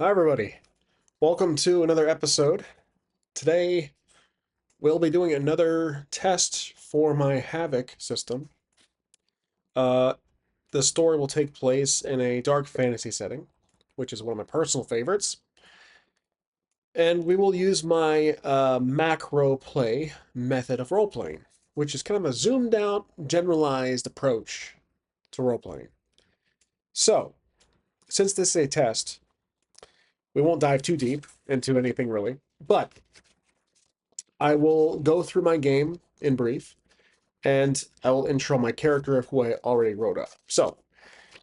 Hi, everybody. Welcome to another episode. Today, we'll be doing another test for my HAVOC system. Uh, the story will take place in a dark fantasy setting, which is one of my personal favorites. And we will use my macro play method of role playing, which is kind of a zoomed out, generalized approach to role playing. So, since this is a test, we won't dive too deep into anything really, but I will go through my game in brief, and I will intro my character who I already wrote up. So,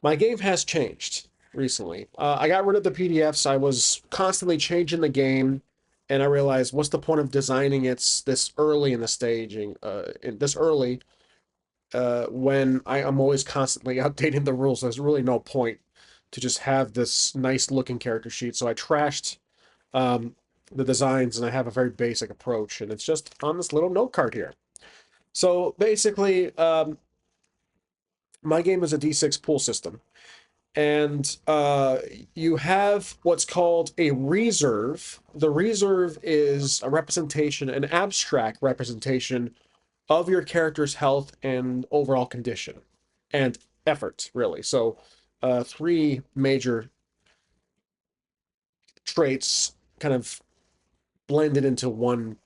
my game has changed recently. I got rid of the PDFs. I was constantly changing the game, and I realized what's the point of designing it this early in the staging, this early, when I'm always constantly updating the rules. There's really no point to just have this nice looking character sheet. So I trashed um, the designs, and I have a very basic approach, and it's just on this little note card here. So basically, my game is a D6 pool system, and you have what's called a reserve. The reserve is a representation, an abstract representation of your character's health and overall condition and effort, really. So, three major traits kind of blended into one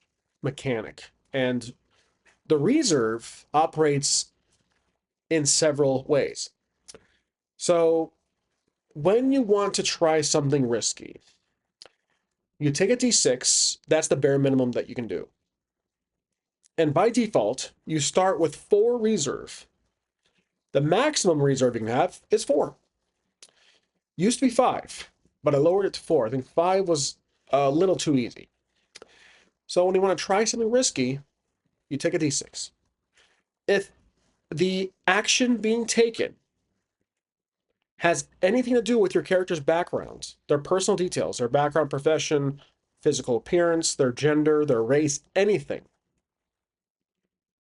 mechanic. And the reserve operates in several ways. So, when you want to try something risky, you take a d6, that's the bare minimum that you can do. And by default, you start with 4 reserve. The maximum reserve you can have is 4. Used to be 5, but I lowered it to 4. I think 5 was a little too easy. So when you want to try something risky, you take a d6. If the action being taken has anything to do with your character's background, their personal details, their background, profession, physical appearance, their gender, their race, anything,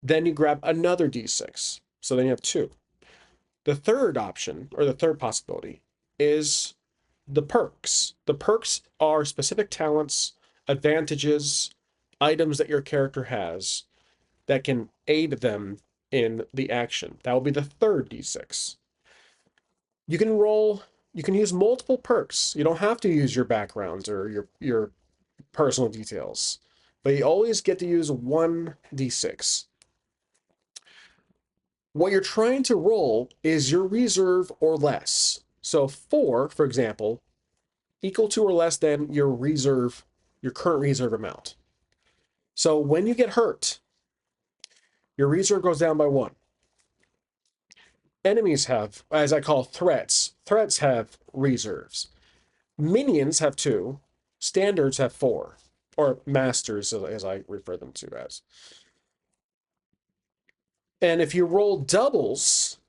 then you grab another d6. So then you have 2. The third option, or the third possibility, is the perks. The perks are specific talents, advantages, items that your character has that can aid them in the action. That will be the third d6. You can roll, you can use multiple perks. You don't have to use your backgrounds or your personal details, but you always get to use one d6. What you're trying to roll is your reserve or less. So 4, for example, equal to or less than your reserve, your current reserve amount. So when you get hurt, your reserve goes down by 1. Enemies have, as I call threats, threats have reserves. Minions have 2, standards have 4, or masters, as I refer them to as. And if you roll doubles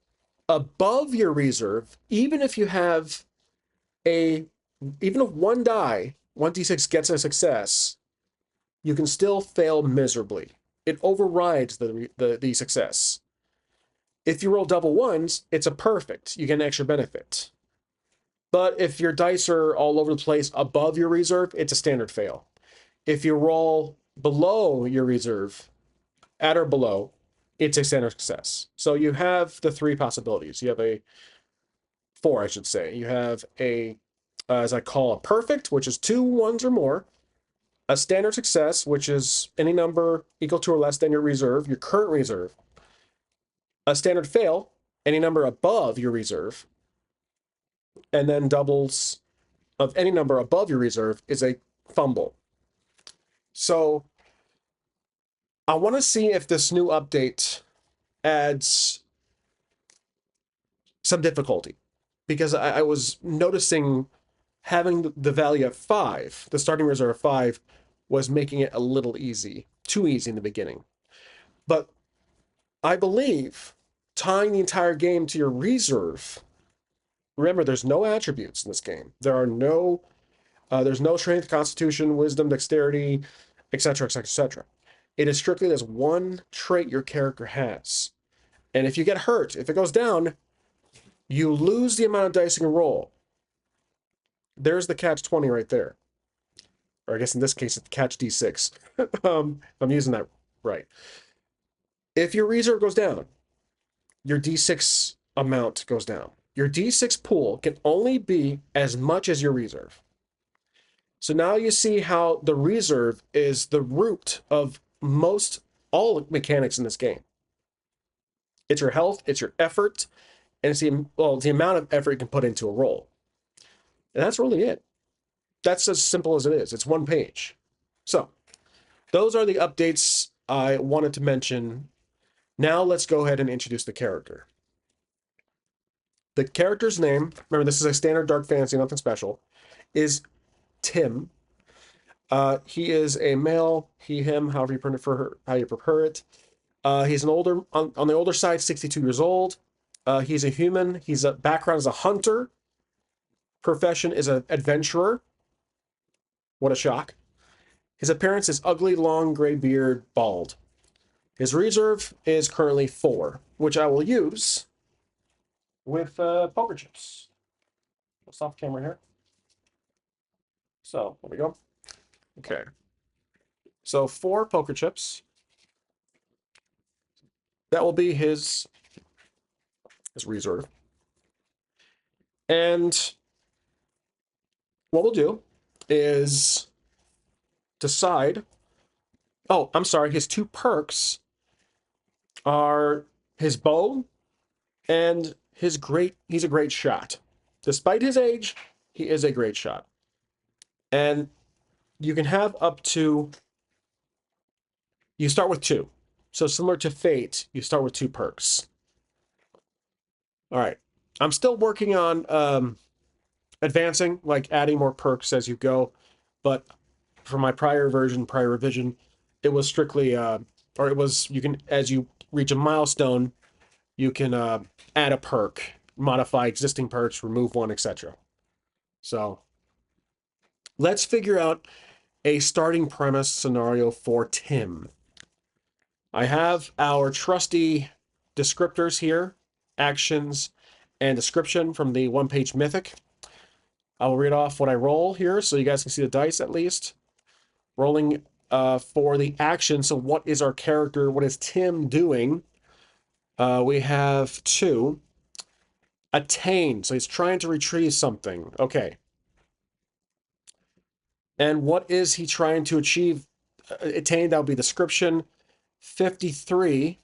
above your reserve, even if you have a, even if one die, 1d6 gets a success, you can still fail miserably. It overrides the success. If you roll double ones, it's a perfect. You get an extra benefit. But if your dice are all over the place above your reserve, it's a standard fail. If you roll below your reserve, at or below, it's a standard success. So you have the 3 possibilities. You have a 4, I should say. You have a, as I call, a perfect, which is 2 ones or more. A standard success, which is any number equal to or less than your reserve, your current reserve. A standard fail, any number above your reserve. And then doubles of any number above your reserve is a fumble. So I want to see if this new update adds some difficulty, because I was noticing having the value of 5, the starting reserve of 5, was making it a little easy, too easy in the beginning. But I believe tying the entire game to your reserve. Remember, there's no attributes in this game. There's no strength, constitution, wisdom, dexterity, etc., etc., etc. It is strictly this one trait your character has. And if you get hurt, if it goes down, you lose the amount of dice you can roll. there's the catch 20 right there. Or I guess in this case, it's catch D6. If I'm using that right. If your reserve goes down, your D6 amount goes down. Your D6 pool can only be as much as your reserve. So now you see how the reserve is the root of most all mechanics in this game. It's your health, it's your effort, and it's the amount of effort you can put into a roll. And that's really it. That's as simple as it is. It's one page. So those are the updates I wanted to mention. Now let's go ahead and introduce the character. The character's name, remember this is a standard dark fantasy, nothing special, is Tim. He is a male, he, him, however you prefer, how you prefer it. He's an older, on the older side, 62 years old. He's a human. He's a background as a hunter. Profession is an adventurer. What a shock. His appearance is ugly, long, gray beard, bald. His reserve is currently 4, which I will use with poker chips. Let's off camera here. So, there we go. Okay. So 4 poker chips. That will be his reserve. And what we'll do is decide. Oh, I'm sorry. His 2 perks are his bow and he's a great shot. Despite his age, he is a great shot. And you can have up to, you start with 2. So similar to Fate, you start with 2 perks. All right. I'm still working on advancing, like adding more perks as you go. But for my prior revision, it was strictly, you can, as you reach a milestone, you can add a perk, modify existing perks, remove one, etc. So let's figure out a starting premise scenario for Tim. I have our trusty descriptors here, actions, and description from the one-page mythic. I'll read off what I roll here so you guys can see the dice at least. Rolling for the action, so what is our character, what is Tim doing? We have 2. Attain, so he's trying to retrieve something. Okay. And what is he trying to achieve? Attain, that would be description. 53.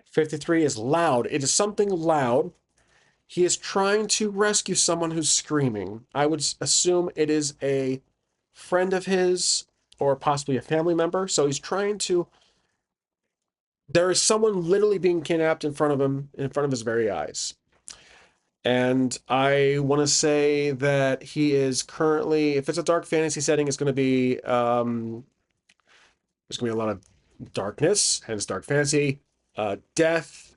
53 is loud. It is something loud. He is trying to rescue someone who's screaming. I would assume it is a friend of his or possibly a family member. So he's trying to... There is someone literally being kidnapped in front of him, in front of his very eyes. And I want to say that he is currently, if it's a dark fantasy setting, it's going to be, there's going to be a lot of darkness, hence dark fantasy, death,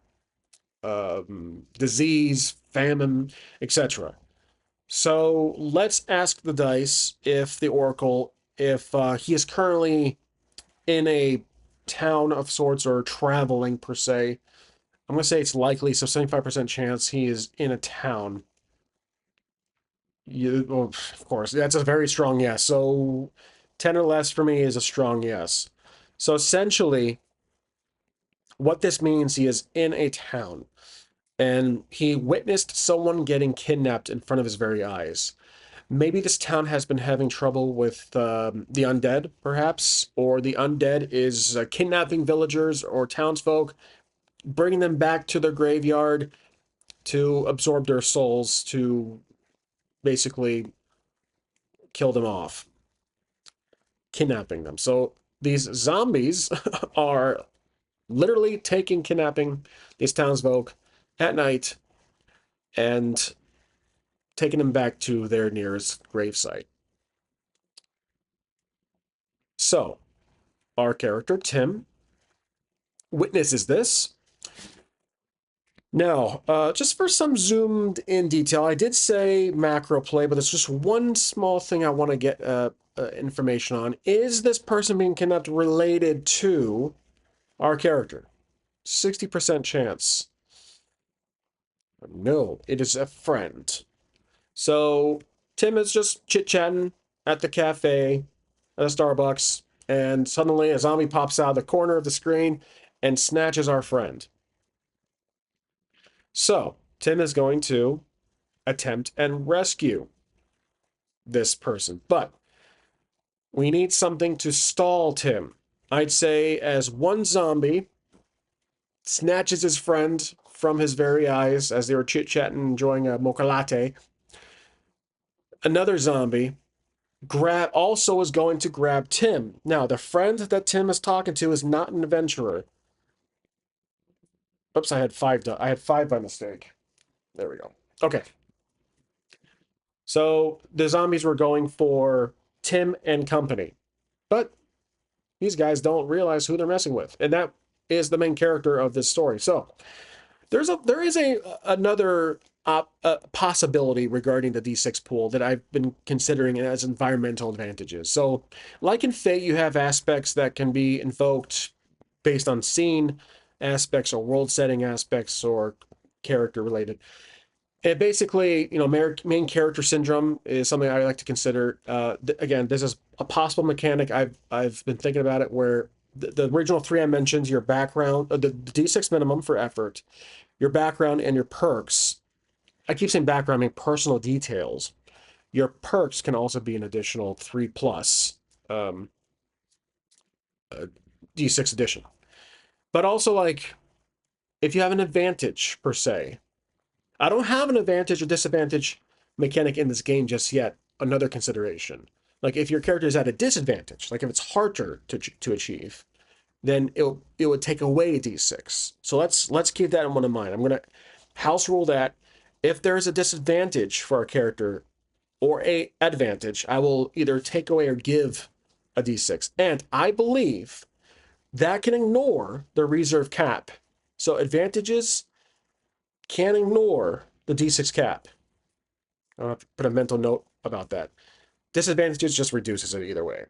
disease, famine, etc. So let's ask the dice if the Oracle, if he is currently in a town of sorts or traveling per se. I'm going to say it's likely, so 75% chance he is in a town. Well, of course, that's a very strong yes. So 10 or less for me is a strong yes. So essentially, what this means, he is in a town and he witnessed someone getting kidnapped in front of his very eyes. Maybe this town has been having trouble with the undead, perhaps, or the undead is kidnapping villagers or townsfolk, bringing them back to their graveyard to absorb their souls, to basically kill them off, kidnapping them. So these zombies are literally kidnapping these townsfolk at night and taking them back to their nearest gravesite. So our character, Tim, witnesses this. Now, just for some zoomed in detail, I did say macro play, but there's just one small thing I want to get information on. Is this person being kidnapped related to our character? 60% chance. No, it is a friend. So Tim is just chit-chatting at the cafe, at a Starbucks, and suddenly a zombie pops out of the corner of the screen and snatches our friend. So, Tim is going to attempt and rescue this person, but we need something to stall Tim. I'd say as one zombie snatches his friend from his very eyes as they were chit-chatting, enjoying a mocha latte, another zombie also is going to grab Tim. Now, the friend that Tim is talking to is not an adventurer. Oops, I had five by mistake. There we go. Okay. So the zombies were going for Tim and company. But these guys don't realize who they're messing with. And that is the main character of this story. So there is another possibility regarding the D6 pool that I've been considering as environmental advantages. So, like in Fate, you have aspects that can be invoked based on scene aspects or world setting aspects or character related. And basically, main character syndrome is something I like to consider. Again, this is a possible mechanic. I've been thinking about it where the original three I mentioned, your background, the D6 minimum for effort, your background, and your perks. I keep saying background, I mean personal details. Your perks can also be an additional 3 plus D6 addition. But also, like, if you have an advantage, per se. I don't have an advantage or disadvantage mechanic in this game just yet. Another consideration. Like, if your character is at a disadvantage, like if it's harder to achieve, then it would take away a D6. So let's keep that in one of mind. I'm gonna house rule that if there is a disadvantage for our character or a advantage, I will either take away or give a D6. And I believe that can ignore the reserve cap. So advantages can ignore the D6 cap. I'll have to put a mental note about that. Disadvantages just reduces it either way.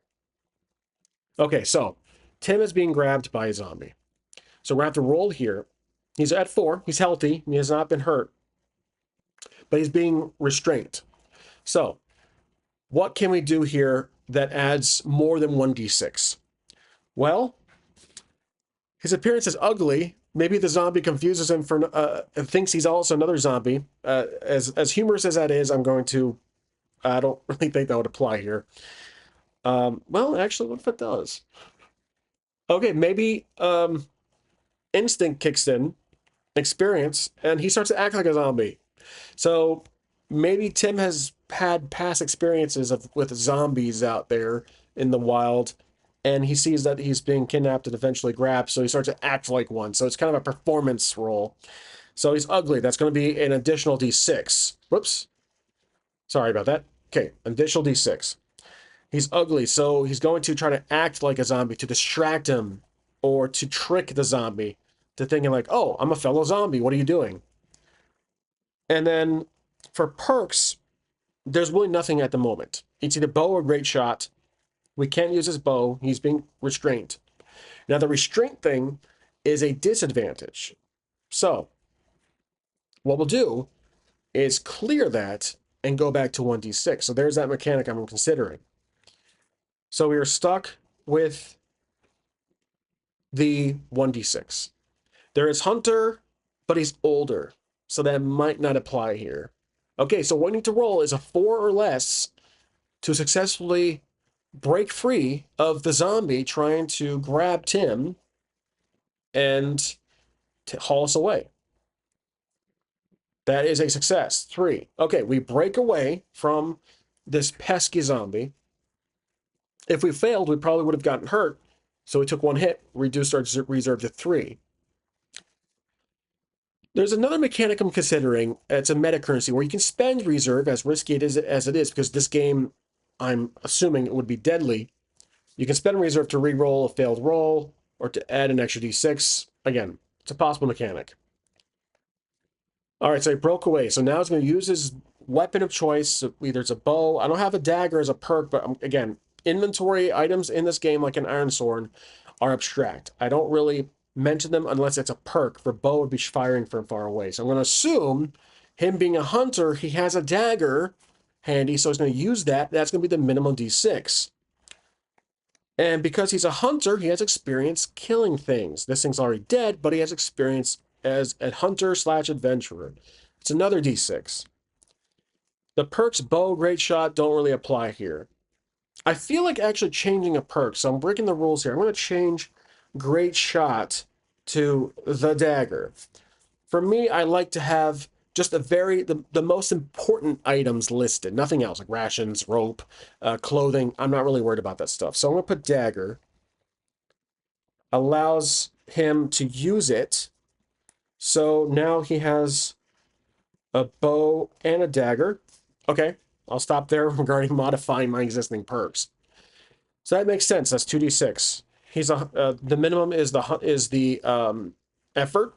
Okay, so Tim is being grabbed by a zombie. So we're going to have to roll here. He's at 4. He's healthy. He has not been hurt. But he's being restrained. So what can we do here that adds more than 1d6? Well, his appearance is ugly. Maybe the zombie confuses him for thinks he's also another zombie. As humorous as that is, I don't really think that would apply here. Well, actually, what if it does? Okay, maybe instinct kicks in, experience, and he starts to act like a zombie. So maybe Tim has had past experiences with zombies out there in the wild, and he sees that he's being kidnapped and eventually grabbed, so he starts to act like one. So it's kind of a performance role. So he's ugly. That's going to be an additional D6. Whoops. Sorry about that. Okay, additional D6. He's ugly, so he's going to try to act like a zombie to distract him or to trick the zombie to thinking like, oh, I'm a fellow zombie. What are you doing? And then for perks, there's really nothing at the moment. It's either bow or great shot. We can't use his bow. He's being restrained. Now, the restraint thing is a disadvantage. So what we'll do is clear that and go back to 1d6. So there's that mechanic I'm considering. So we are stuck with the 1d6. There is Hunter, but he's older, so that might not apply here. Okay, so what we need to roll is a 4 or less to successfully break free of the zombie trying to grab Tim and haul us away. That is a success. 3. Okay, we break away from this pesky zombie. If we failed, we probably would have gotten hurt. So we took 1 hit, reduced our reserve to 3. There's another mechanic I'm considering. It's a meta currency where you can spend reserve, as risky as it is, because this game, I'm assuming it would be deadly. You can spend reserve to re-roll a failed roll or to add an extra d6. Again, it's a possible mechanic. All right, so he broke away. So now he's going to use his weapon of choice. So either it's a bow. I don't have a dagger as a perk, but again, inventory items in this game, like an iron sword, are abstract. I don't really mention them unless it's a perk. For bow, would be firing from far away. So I'm going to assume him being a hunter, he has a dagger handy, so he's going to use that. That's going to be the minimum D6. And because he's a hunter, he has experience killing things. This thing's already dead, but he has experience as a hunter slash adventurer. It's another D6. The perks bow, great shot don't really apply here. I feel like actually changing a perk, so I'm breaking the rules here. I'm going to change great shot to the dagger. For me, I like to have just the most important items listed. Nothing else, like rations, rope, clothing. I'm not really worried about that stuff. So I'm going to put dagger. Allows him to use it. So now he has a bow and a dagger. Okay, I'll stop there regarding modifying my existing perks. So that makes sense. That's 2d6. He's the minimum is the effort.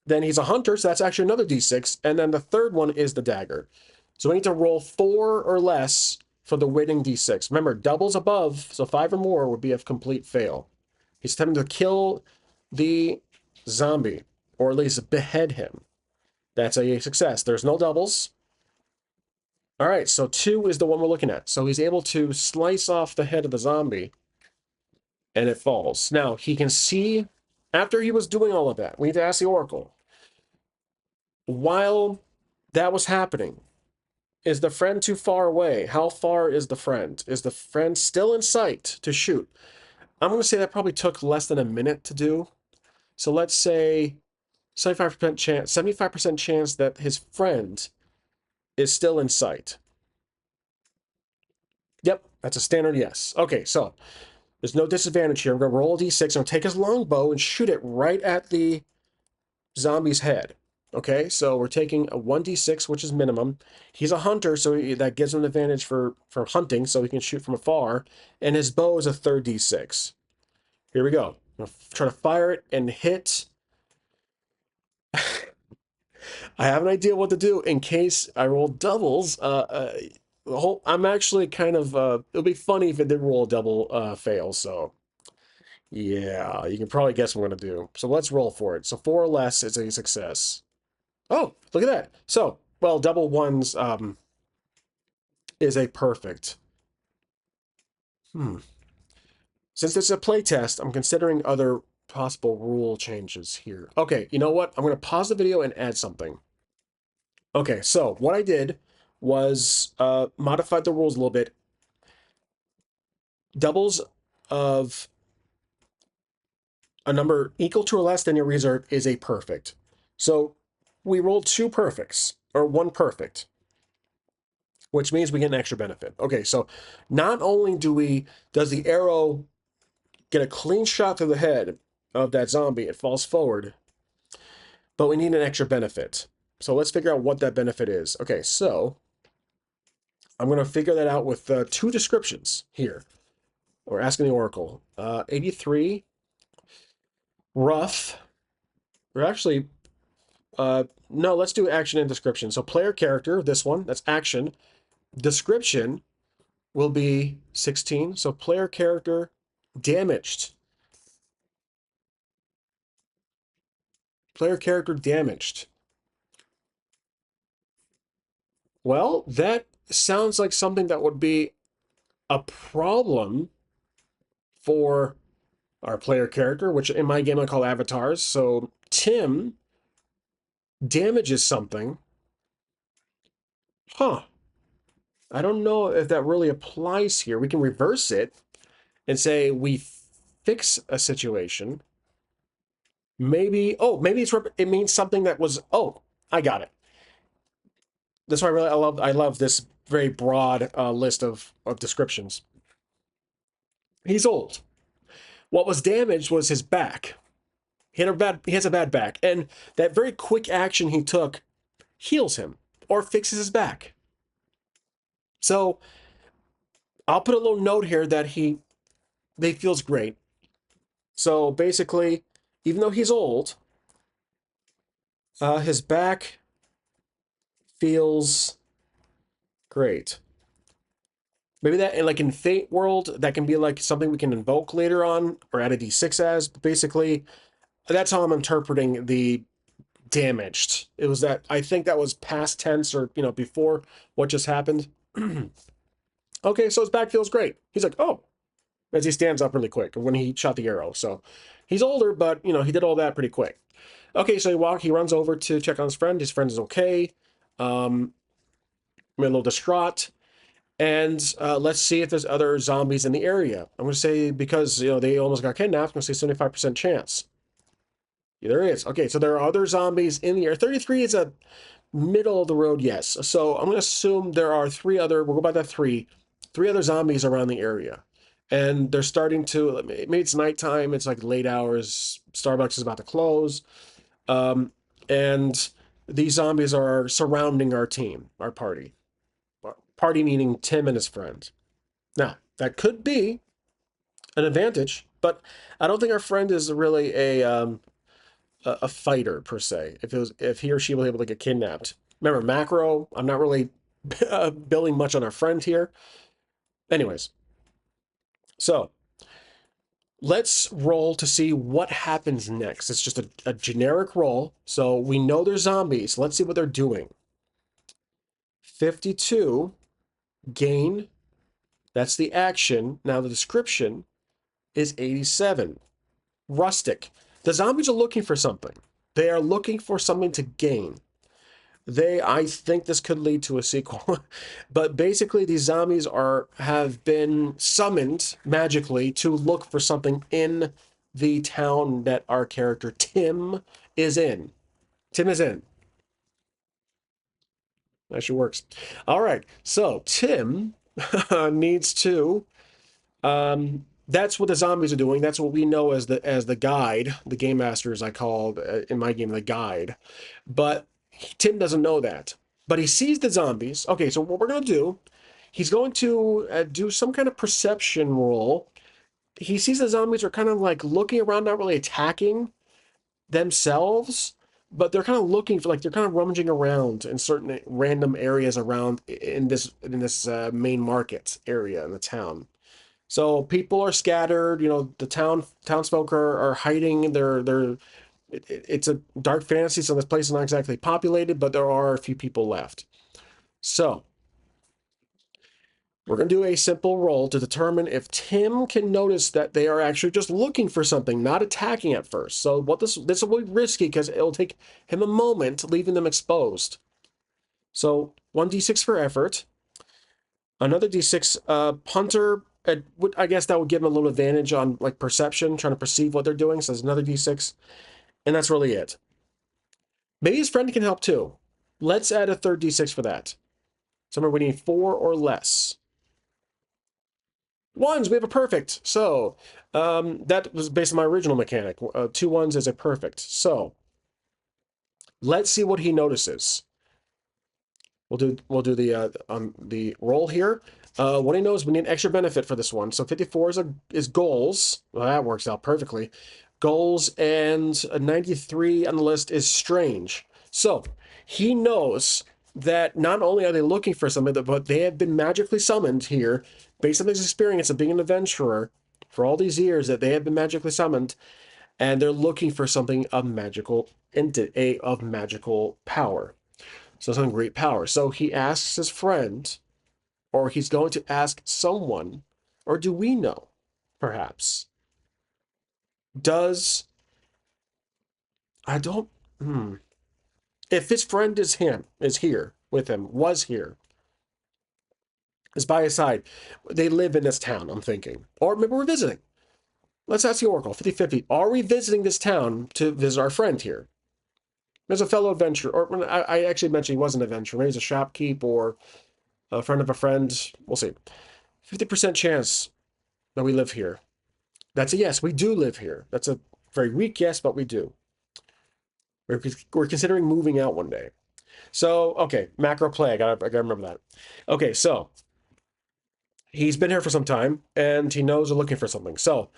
Then he's a hunter, so that's actually another d6. And then the third one is the dagger. So we need to roll 4 or less for the winning d6. Remember, doubles above, so 5 or more would be a complete fail. He's attempting to kill the zombie, or at least behead him. That's a success. There's no doubles. All right, so 2 is the one we're looking at. So he's able to slice off the head of the zombie, and it falls. Now, he can see, after he was doing all of that, we need to ask the Oracle, while that was happening, is the friend too far away? How far is the friend? Is the friend still in sight to shoot? I'm going to say that probably took less than a minute to do. So let's say 75% chance that his friend is still in sight. Yep, that's a standard yes. Okay, so there's no disadvantage here. I'm going to roll a d6 and take his longbow and shoot it right at the zombie's head. Okay, so we're taking a 1d6, which is minimum. He's a hunter, so that gives him an advantage for hunting, so he can shoot from afar. And his bow is a third d6. Here we go. I'm going to try to fire it and hit. I have an idea what to do in case I roll doubles. I'm actually kind of, it'll be funny if it did roll a double fail, so yeah, you can probably guess what I'm going to do. So let's roll for it. So 4 or less is a success. Oh, look at that. So, well, double ones is a perfect. Since it's a playtest, I'm considering other possible rule changes here. Okay, you know what? I'm going to pause the video and add something. Okay, so what I did was modified the rules a little bit. Doubles of a number equal to or less than your reserve is a perfect. So we rolled 2 perfects, or 1 perfect, which means we get an extra benefit. Okay, so not only does the arrow get a clean shot to the head of that zombie, it falls forward, but we need an extra benefit. So let's figure out what that benefit is. Okay, so I'm going to figure that out with 2 descriptions here. We're asking the Oracle. 83, rough. We're actually, no, let's do action and description. So player character, this one, that's action. Description will be 16. So player character damaged. Player character damaged. Well, that sounds like something that would be a problem for our player character, which in my game I call avatars. So Tim damages something. Huh. I don't know if that really applies here. We can reverse it and say we fix a situation. Maybe, oh, maybe it means something that was, oh, I got it. That's why I love this very broad list of descriptions. He's old. What was damaged was his back. He has a bad back, and that very quick action he took heals him or fixes his back. So I'll put a little note here that he feels great. So basically, even though he's old, his back feels great. Maybe that, like in Fate World, that can be like something we can invoke later on or add a d6 as. But basically, that's how I'm interpreting the damaged. It was that, I think that was past tense, or, before what just happened. Okay, so his back feels great. He's like, oh, as he stands up really quick when he shot the arrow. So he's older, but, he did all that pretty quick. Okay, so he runs over to check on his friend. His friend is okay. I'm a little distraught. And let's see if there's other zombies in the area. I'm going to say, because, they almost got kidnapped, I'm going to say 75% chance. Yeah, there is. Okay, so there are other zombies in the area. 33 is a middle of the road, yes. So I'm going to assume there are we'll go by that three other zombies around the area. And they're starting to, maybe it's nighttime, it's like late hours, Starbucks is about to close. And these zombies are surrounding our team, our party. Party meaning Tim and his friends. Now, that could be an advantage, but I don't think our friend is really a fighter per se. If he or she was able to get kidnapped. Remember, macro, I'm not really building much on our friend here. Anyways, so let's roll to see what happens next. It's just a generic roll. So we know they're zombies. Let's see what they're doing. 52, gain. That's the action. Now the description is 87. Rustic. The zombies are looking for something. They are looking for something to gain. I think this could lead to a sequel, but basically these zombies have been summoned magically to look for something in the town that our character Tim is in. Tim is in. Actually works. All right, so Tim needs to. That's what the zombies are doing. That's what we know as the guide, the game master, as I called in my game, the guide. But Tim doesn't know that. But he sees the zombies. Okay, so what we're going to do, he's going to do some kind of perception roll. He sees the zombies are kind of like looking around, not really attacking themselves, but they're kind of looking for, like, they're kind of rummaging around in certain random areas around in this main market area in the town. So people are scattered. The townsfolk are hiding. It's a dark fantasy, so this place is not exactly populated, but there are a few people left. So we're going to do a simple roll to determine if Tim can notice that they are actually just looking for something, not attacking at first. So this will be risky because it'll take him a moment, leaving them exposed. So 1d6 for effort. Another d6, punter. I guess that would give him a little advantage on, like, perception, trying to perceive what they're doing. So there's another d6, and that's really it. Maybe his friend can help too. Let's add a third d6 for that. Somewhere we need 4 or less. Ones, we have a perfect. So that was based on my original mechanic. 2 ones is a perfect. So let's see what he notices. We'll do the roll here. What he knows, we need extra benefit for this one. So 54 is goals. Well, that works out perfectly. Goals, and a 93 on the list is strange. So he knows that not only are they looking for something, but they have been magically summoned here based on his experience of being an adventurer for all these years, that they have been magically summoned, and they're looking for something of magical power. So something great power. So he asks his friend, or he's going to ask someone, or do we know, perhaps? Does, I don't, If his friend is here with him, was here, is by his side, they live in this town, I'm thinking. Or maybe we're visiting. Let's ask the Oracle, 50-50. Are we visiting this town to visit our friend here? There's a fellow adventurer, or I actually mentioned he wasn't an adventurer. Maybe he's a shopkeep or a friend of a friend. We'll see. 50% chance that we live here. That's a yes. We do live here. That's a very weak yes, but we do. We're considering moving out one day. So, okay, macro play. I gotta remember that. Okay, so he's been here for some time, and he knows they're looking for something. So,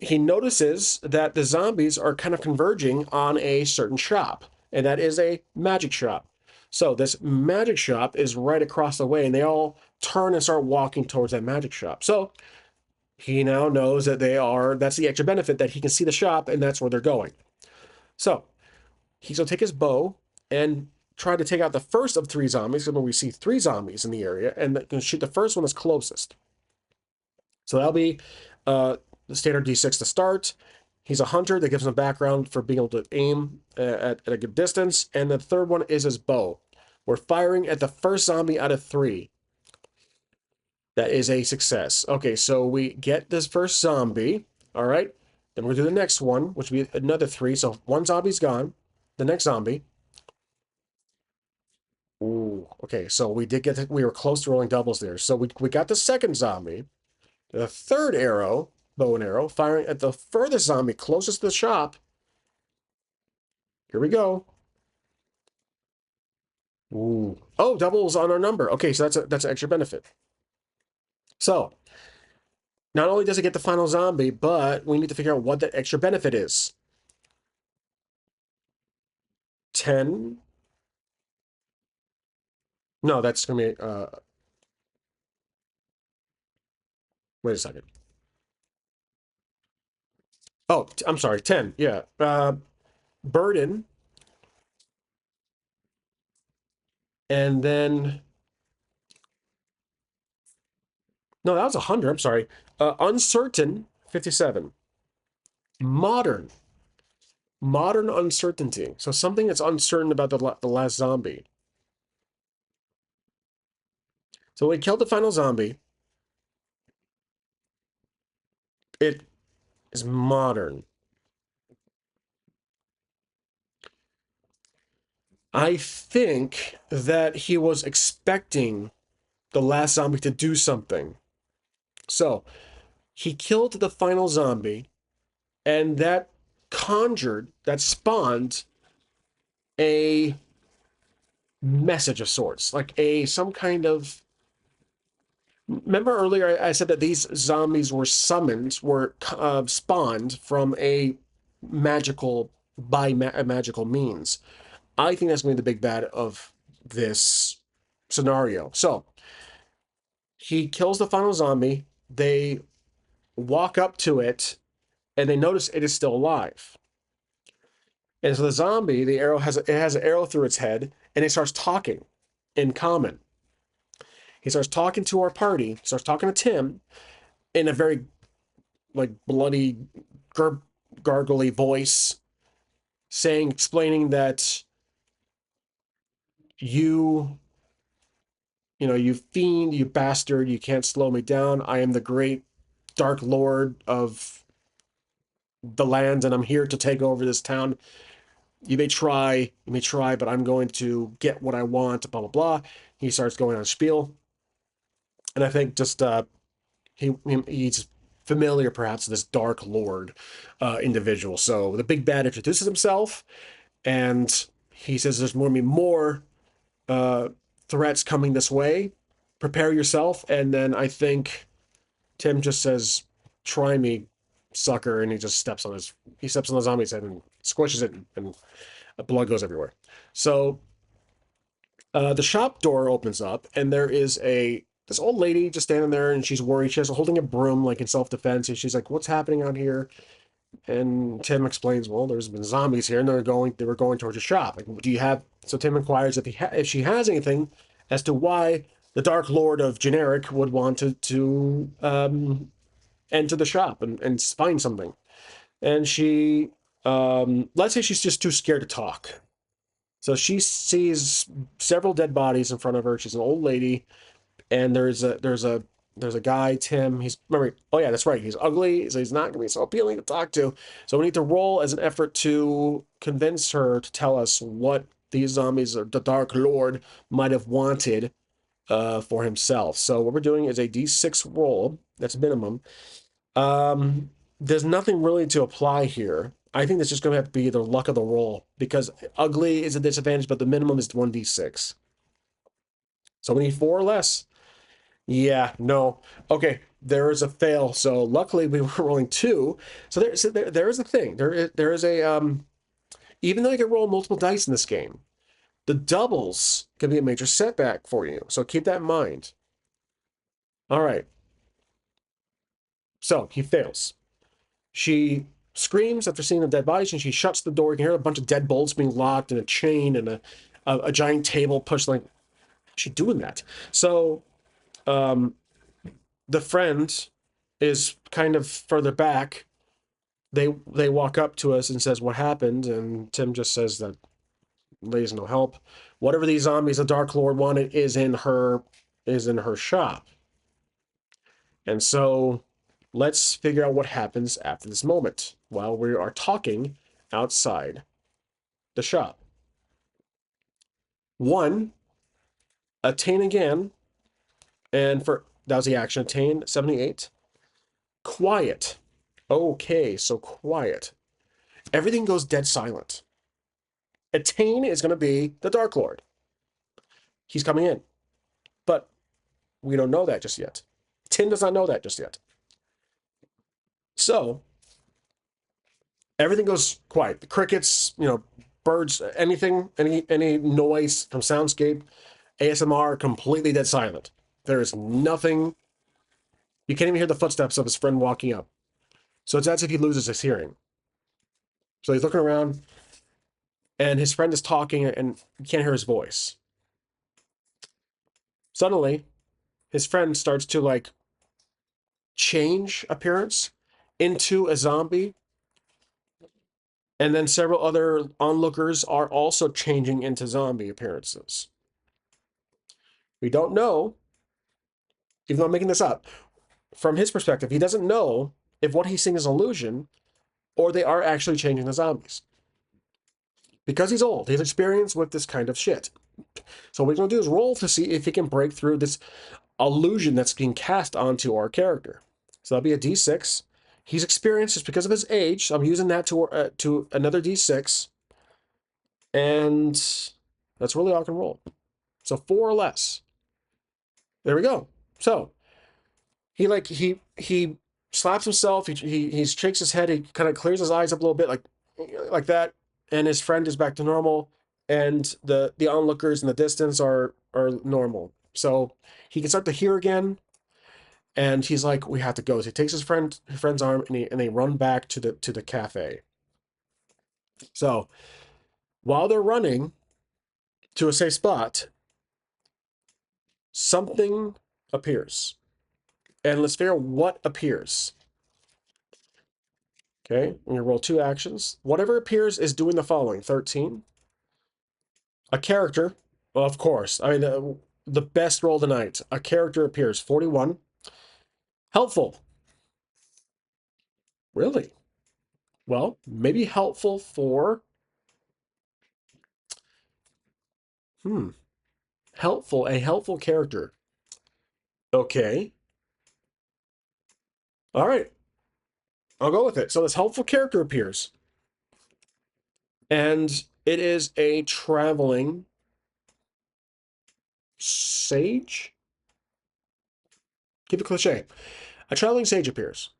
he notices that the zombies are kind of converging on a certain shop, and that is a magic shop. So this magic shop is right across the way, and they all turn and start walking towards that magic shop. So he now knows that that's the extra benefit, that he can see the shop, and that's where they're going. So He's going to take his bow and try to take out the first of 3 zombies. Remember, we see 3 zombies in the area, and going to shoot the first one that's closest. So that'll be the standard D6 to start. He's a hunter. That gives him a background for being able to aim at a good distance. And the third one is his bow. We're firing at the first zombie out of 3. That is a success. Okay, so we get this first zombie. All right. Then we're going to do the next one, which will be another 3. So 1 zombie's gone. The next zombie. Ooh, okay, so we did get we were close to rolling doubles there. So we got the second zombie. The third arrow, bow and arrow, firing at the furthest zombie closest to the shop. Here we go. Ooh. Oh, doubles on our number. Okay, so that's an extra benefit. So, not only does it get the final zombie, but we need to figure out what that extra benefit is. 10. No, that's going to be, wait a second. Oh, I'm sorry, 10, yeah. Burden, and then, no, that was 100, I'm sorry. Uncertain, 57. Modern. Modern uncertainty. So something that's uncertain about the last zombie. So when we killed the final zombie, it is modern. I think that he was expecting the last zombie to do something. So he killed the final zombie, and that that spawned a message of sorts, like some kind of. Remember earlier I said that these zombies were summoned, were spawned from a magical means. I think that's going to be the big bad of this scenario. So he kills the final zombie. They walk up to it, and they notice it is still alive. And so the zombie, it has an arrow through its head, and it starts talking in common. He starts talking to our party, starts talking to Tim in a very like bloody, gargly voice, explaining that you, you fiend, you bastard, you can't slow me down. I am the great Dark Lord of the land, and I'm here to take over this town. You may try, but I'm going to get what I want, blah, blah, blah. He starts going on spiel. And I think just he's familiar perhaps with this Dark Lord individual. So the big bad introduces himself, and he says there's going to be more threats coming this way. Prepare yourself. And then I think Tim just says, "Try me, sucker," and he just steps on the zombie's head and squishes it, and blood goes everywhere. So the shop door opens up, and there is this old lady just standing there, and she's worried. She's holding a broom, like in self-defense, and she's like, "What's happening out here?" And Tim explains, "Well, there's been zombies here, and they were going towards a shop. Like, do you have?" So Tim inquires if she has anything as to why the Dark Lord of Generic would want to enter the shop and find something. And she, let's say she's just too scared to talk. So she sees several dead bodies in front of her. She's an old lady, and there's a guy, Tim. Oh yeah, that's right. He's ugly, so he's not gonna be so appealing to talk to. So we need to roll as an effort to convince her to tell us what these zombies or the Dark Lord might have wanted for himself. So what we're doing is a D6 roll. That's minimum. There's nothing really to apply here. I think that's just going to have to be the luck of the roll, because ugly is a disadvantage, but the minimum is 1d6. So we need 4 or less. Yeah, no. Okay, there is a fail. So luckily we were rolling 2. So there is a thing. There is a even though you can roll multiple dice in this game, the doubles can be a major setback for you. So keep that in mind. All right. So he fails. She screams after seeing the dead bodies, and she shuts the door. You can hear a bunch of deadbolts being locked and a chain and a giant table pushed. Like, she doing that? So the friend is kind of further back. They walk up to us and says, "What happened?" And Tim just says that ladies no help. Whatever these zombies the Dark Lord wanted is in her shop. And so let's figure out what happens after this moment while we are talking outside the shop. One, attain again, and for that was the action. Attain 78. Quiet. Okay, so quiet. Everything goes dead silent. Attain is going to be the Dark Lord. He's coming in, but we don't know that just yet. Tim does not know that just yet. So everything goes quiet. The crickets, birds, anything, any noise from soundscape, ASMR, completely dead silent. There is nothing. You can't even hear the footsteps of his friend walking up. So it's as if he loses his hearing. So he's looking around, and his friend is talking, and you can't hear his voice. Suddenly, his friend starts to like change appearance into a zombie, and then several other onlookers are also changing into zombie appearances. We don't know, even though I'm making this up, from his perspective, he doesn't know if what he's seeing is an illusion or they are actually changing the zombies. Because he's old, he's experienced with this kind of shit. So what he's going to do is roll to see if he can break through this illusion that's being cast onto our character. So that'll be a d6. He's experienced just because of his age. So I'm using that to another d6. And that's really all I can roll. So 4 or less. There we go. So he slaps himself. He shakes his head. He kind of clears his eyes up a little bit, like that. And his friend is back to normal. And the onlookers in the distance are normal. So he can start to hear again. And he's like, "We have to go." So he takes his friend's arm and they run back to the cafe. So while they're running to a safe spot, something appears. And let's figure out what appears. Okay, I'm gonna roll 2 actions. Whatever appears is doing the following: 13. A character, well, of course. I mean, the best roll tonight. A character appears. 41. Helpful. Really? Well, maybe helpful for. Hmm. Helpful. A helpful character. Okay. All right. I'll go with it. So this helpful character appears, and it is a traveling sage. Keep it cliche. A traveling sage appears,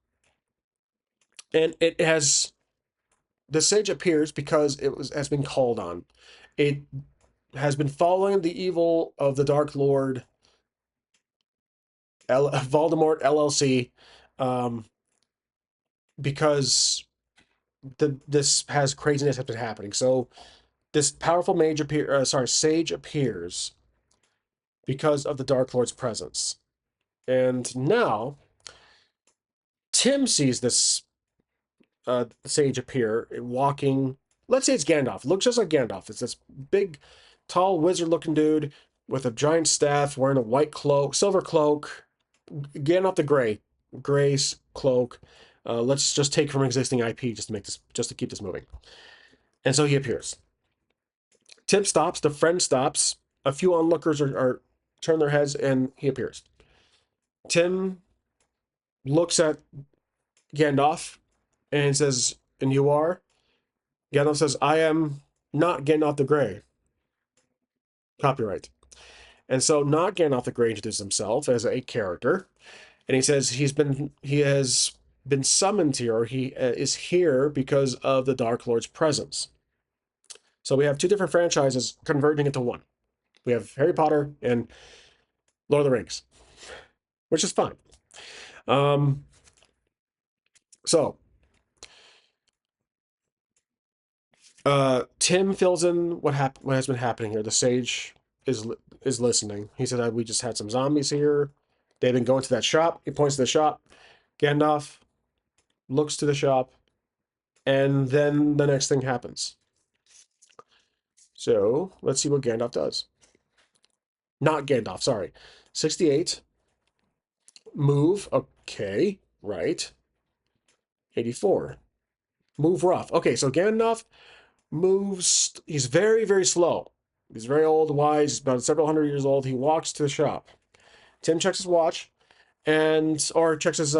and it has the sage appears because has been called on. It has been following the evil of the Dark Lord, Voldemort LLC, um, because this has craziness has been happening. So this powerful sage appears because of the Dark Lord's presence. And now Tim sees this sage appear walking. Let's say it's Gandalf. Looks just like Gandalf. It's this big, tall, wizard-looking dude with a giant staff, wearing a white cloak, silver cloak. Gandalf the Gray's cloak. Let's just take from existing IP just to keep this moving. And so he appears. Tim stops. The friend stops. A few onlookers are turn their heads, and he appears. Tim looks at Gandalf and says, "And you are?" Gandalf says, "I am not Gandalf the Grey." Copyright. And so not Gandalf the Grey introduces himself as a character, and he says he has been summoned here, or he is here because of the Dark Lord's presence. So we have 2 different franchises converging into one. We have Harry Potter and Lord of the Rings, which is fine. So Tim fills in what has been happening here. The sage is listening. He said, we just had some zombies here. They've been going to that shop. He points to the shop. Gandalf looks to the shop, and then the next thing happens. So let's see what Gandalf does. Not Gandalf, sorry. 68. Move. Okay, right. 84. Move rough. Okay, so Gandalf moves. He's very, very slow. He's very old, wise, about several hundred years old. He walks to the shop. Tim checks his watch, or checks his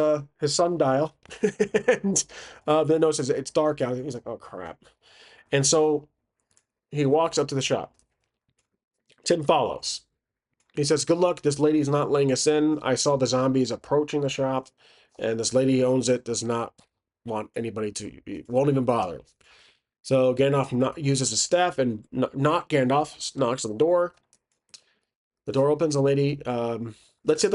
sundial, and then notices it's dark out. He's like, "Oh crap!" And so he walks up to the shop. Tim follows. He says, "Good luck. This lady's not letting us in. I saw the zombies approaching the shop, and this lady who owns it does not want anybody to. Won't even bother." So Gandalf uses his staff, and not Gandalf knocks on the door. The door opens. The lady. Let's see how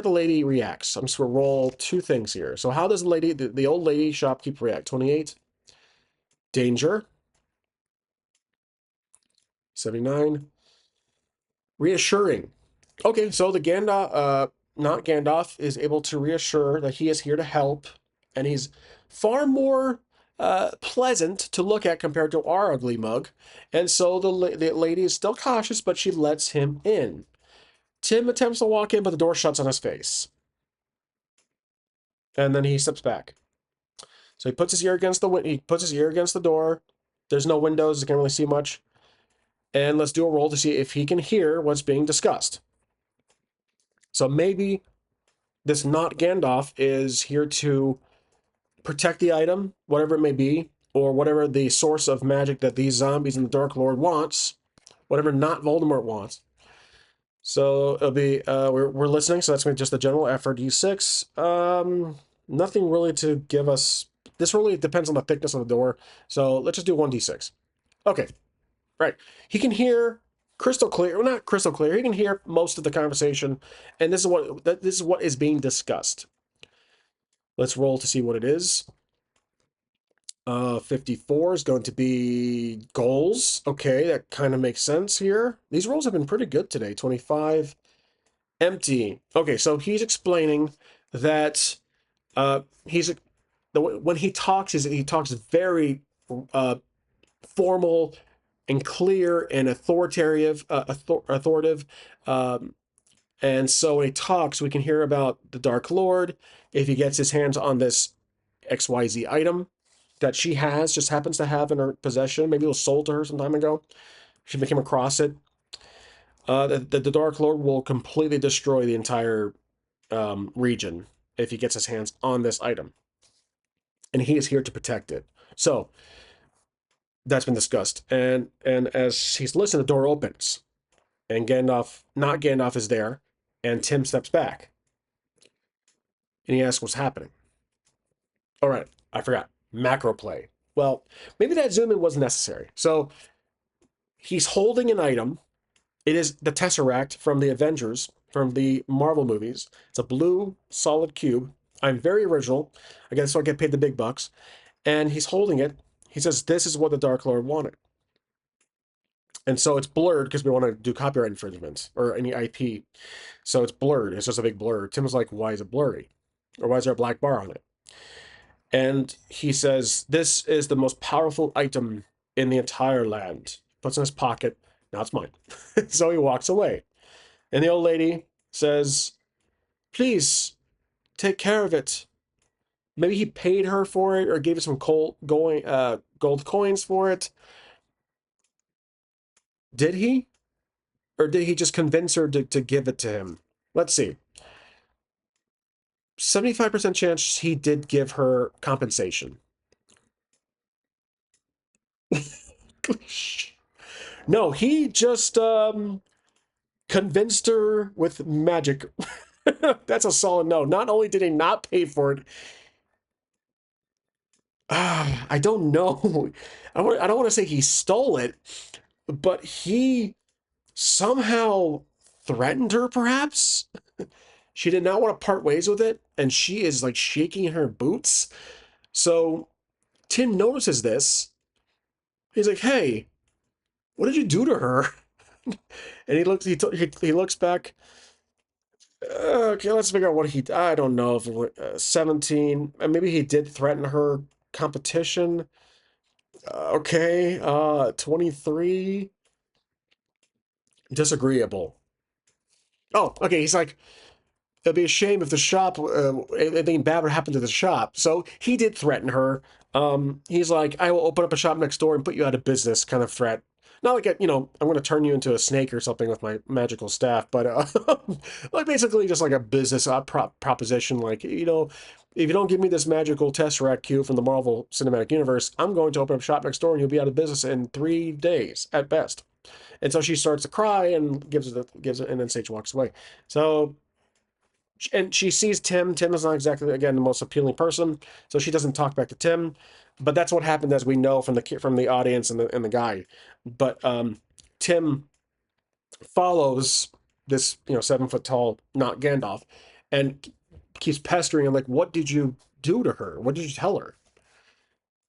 the lady reacts. I'm just gonna roll two things here. So how does the old lady shopkeeper react? 28. Danger. 79. Reassuring. Okay, so the not Gandalf, is able to reassure that he is here to help, and he's far more pleasant to look at compared to our ugly mug. And so the lady is still cautious, but she lets him in. Tim attempts to walk in, but the door shuts on his face. And then he steps back. So he puts his ear against the door. There's no windows, you can't really see much. And let's do a roll to see if he can hear what's being discussed. So maybe this not Gandalf is here to protect the item, whatever it may be, or whatever the source of magic that these zombies and the Dark Lord wants, whatever not Voldemort wants. So it'll be we're listening. So that's going to be just a general effort. D6. Nothing really to give us. This really depends on the thickness of the door. So let's just do 1d6. Okay, right. He can hear crystal clear. Well, not crystal clear. He can hear most of the conversation, and this is what is being discussed. Let's roll to see what it is. 54 is going to be goals. Okay, that kind of makes sense here. These rolls have been pretty good today. 25, empty. Okay, so he's explaining that when he talks, he talks very formal and clear and authoritative. And so when he talks, we can hear about the Dark Lord if he gets his hands on this XYZ item that she just happens to have in her possession. Maybe it was sold to her some time ago. She came across it. The Dark Lord will completely destroy the entire region if he gets his hands on this item. And he is here to protect it. So that's been discussed. And as he's listening, the door opens. And not Gandalf, is there. And Tim steps back. And he asks what's happening. All right, I forgot. Macro play. Well, maybe that zoom in wasn't necessary. So he's holding an item. It is the Tesseract from the Avengers, from the Marvel movies. It's a blue solid cube. I'm very original. I guess so I get paid the big bucks. And he's holding it. He says, "This is what the Dark Lord wanted." And so it's blurred because we want to do copyright infringement or any IP. So it's blurred. It's just a big blur. Tim was like, "Why is it blurry? Or why is there a black bar on it?" And he says, "This is the most powerful item in the entire land." Puts it in his pocket. "Now it's mine." So he walks away. And the old lady says, "Please take care of it." Maybe he paid her for it or gave her some gold coins for it. Did he? Or did he just convince her to give it to him? Let's see. 75% chance he did give her compensation. No, he just convinced her with magic. That's a solid no. Not only did he not pay for it, I don't know. I don't want to say he stole it, but he somehow threatened her, perhaps? She did not want to part ways with it, and she is like shaking in her boots. So Tim notices this. He's like, "Hey, what did you do to her?" And he looks back. Okay, let's figure out what he. I don't know if it was, 17. Maybe he did threaten her competition. Okay, 23. Disagreeable. Oh, okay. He's like, it'd be a shame if the shop, anything bad would happen to the shop. So he did threaten her. He's like, I will open up a shop next door and put you out of business, kind of threat. Not like, I'm going to turn you into a snake or something with my magical staff, but like basically just like a business proposition. Like, if you don't give me this magical Tesseract cube from the Marvel Cinematic Universe, I'm going to open up shop next door and you'll be out of business in 3 days at best. And so she starts to cry and gives it, and then Sage walks away. So, and she sees Tim. Tim is not exactly, again, the most appealing person, so she doesn't talk back to Tim. But that's what happened, as we know from the audience and the guide. But Tim follows this 7 foot tall, not Gandalf, and keeps pestering him like, "What did you do to her? What did you tell her?"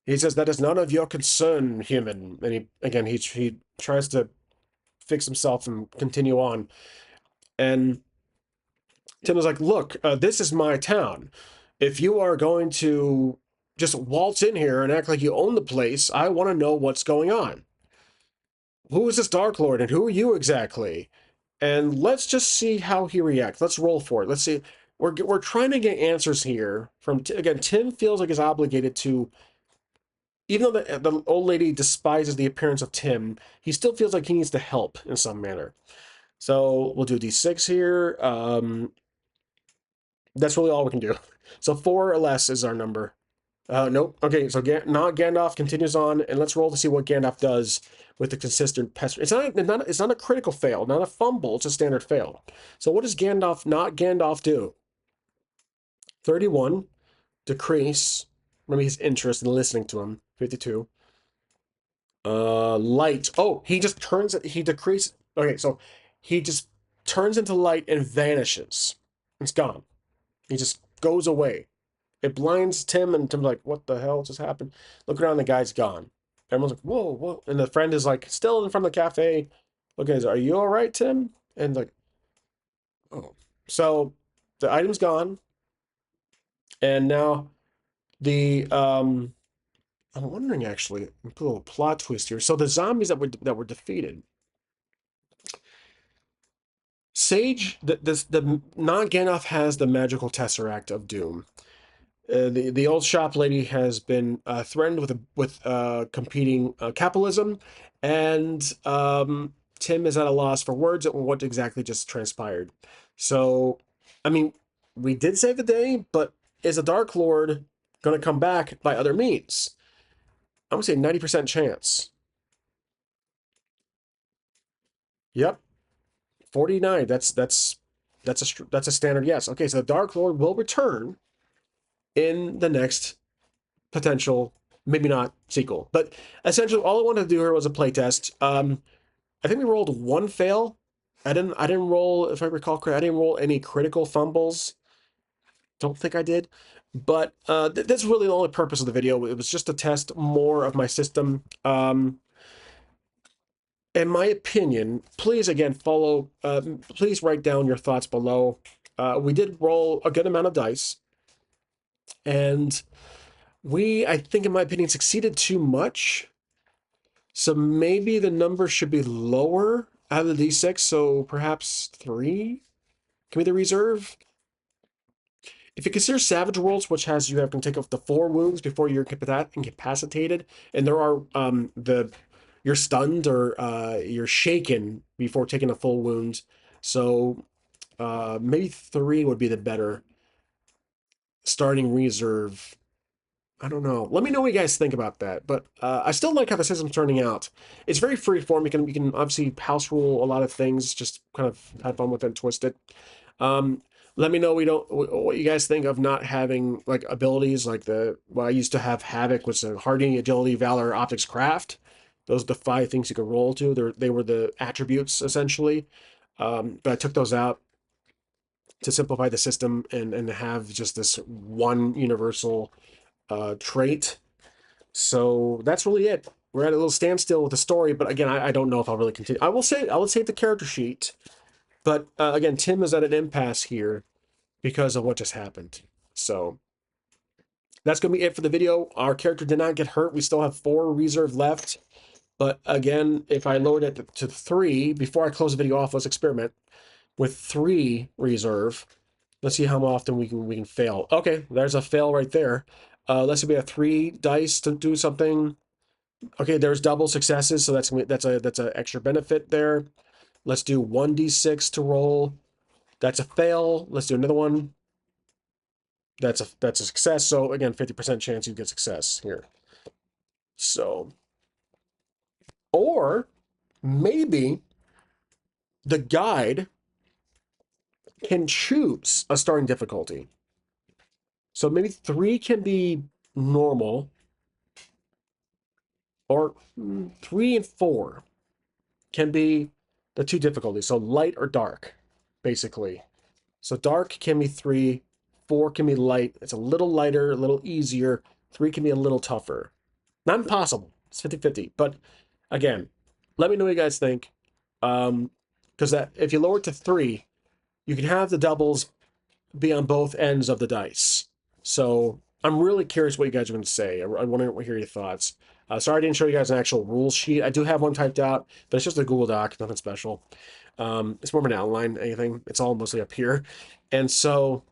He says, "That is none of your concern, human." And he tries to fix himself and continue on. And Tim was like, "Look, this is my town. If you are going to just waltz in here and act like you own the place, I want to know what's going on. Who is this Dark Lord and who are you exactly?" And let's just see how he reacts. Let's roll for it. Let's see. We're trying to get answers here from, again, Tim feels like he's obligated to, even though the old lady despises the appearance of Tim, he still feels like he needs to help in some manner. So we'll do D6 here. That's really all we can do. So 4 or less is our number. Nope. Okay, so not Gandalf continues on, and let's roll to see what Gandalf does with the consistent pest. It's not a critical fail, not a fumble. It's a standard fail. So what does not Gandalf do? 31, decrease. Maybe his interest in listening to him. 52. Light. Oh, he just turns it. He decreases. Okay, so he just turns into light and vanishes. It's gone. He just goes away. It blinds Tim, and Tim's like, "What the hell just happened?" Look around, the guy's gone. Everyone's like, "Whoa, whoa!" And the friend is like, still in front of the cafe. Looking, "Are you all right, Tim?" And like, oh, so the item's gone, and now the I'm wondering, actually, put a little plot twist here. So the zombies that were defeated, Sage, the non-Gandalf has the magical tesseract of doom. The old shop lady has been threatened with competing capitalism, and Tim is at a loss for words on what exactly just transpired. So, I mean, we did save the day, but is a Dark Lord going to come back by other means? I would say 90% chance. Yep, 49. That's a standard yes. Okay, so the Dark Lord will return in the next potential, maybe not sequel, but essentially all I wanted to do here was a playtest. I think we rolled 1 fail. I didn't roll, if I recall correctly, I didn't roll any critical fumbles. Don't think I did. But that's really the only purpose of the video. It was just to test more of my system. In my opinion, please, again, please write down your thoughts below. We did roll a good amount of dice, and I think, in my opinion, succeeded too much. So maybe the number should be lower out of the D6, so perhaps 3 can be the reserve. If you consider Savage Worlds, which has you have to take off the 4 wounds before you're incapacitated, and there are you're stunned or you're shaken before taking a full wound. So maybe 3 would be the better starting reserve. I don't know. Let me know what you guys think about that. But I still like how the system's turning out. It's very freeform. You can obviously house rule a lot of things, just kind of have fun with it and twist it. Let me know what you guys think of not having like abilities like I used to have HAVOC, was a hardy, agility, valor, optics, craft. Those are the 5 things you could roll to. They were the attributes essentially. But I took those out to simplify the system and have just this one universal trait. So that's really it. we're at a little standstill with the story, but again, I don't know if I'll really continue. I will save the character sheet, but again, Tim is at an impasse here because of what just happened. So that's going to be it for the video. Our character did not get hurt. We still have 4 reserve left. But again, if I lowered it to 3, before I close the video off, let's experiment with 3 reserve. Let's see how often we can fail. Okay, there's a fail right there. Let's say we have 3 dice to do something. Okay, there's double successes, so that's a extra benefit there. Let's do 1d6 to roll. That's a fail. Let's do another one. That's a success. So again, 50% chance you get success here. So, or maybe the guide can choose a starting difficulty. So maybe 3 can be normal, or 3 and 4 can be the 2 difficulties. So light or dark, basically. So dark can be 3, 4 can be light. It's a little lighter, a little easier. 3 can be a little tougher. Not impossible. It's 50-50. But again, let me know what you guys think. Because if you lower it to 3, you can have the doubles be on both ends of the dice. So I'm really curious what you guys are going to say. I want to hear your thoughts. Sorry I didn't show you guys an actual rules sheet. I do have one typed out, but it's just a Google Doc, nothing special. It's more of an outline, anything. It's all mostly up here. And so,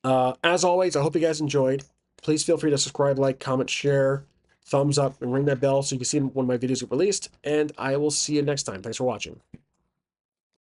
as always, I hope you guys enjoyed. Please feel free to subscribe, like, comment, share, thumbs up, and ring that bell so you can see when my videos get released. And I will see you next time. Thanks for watching.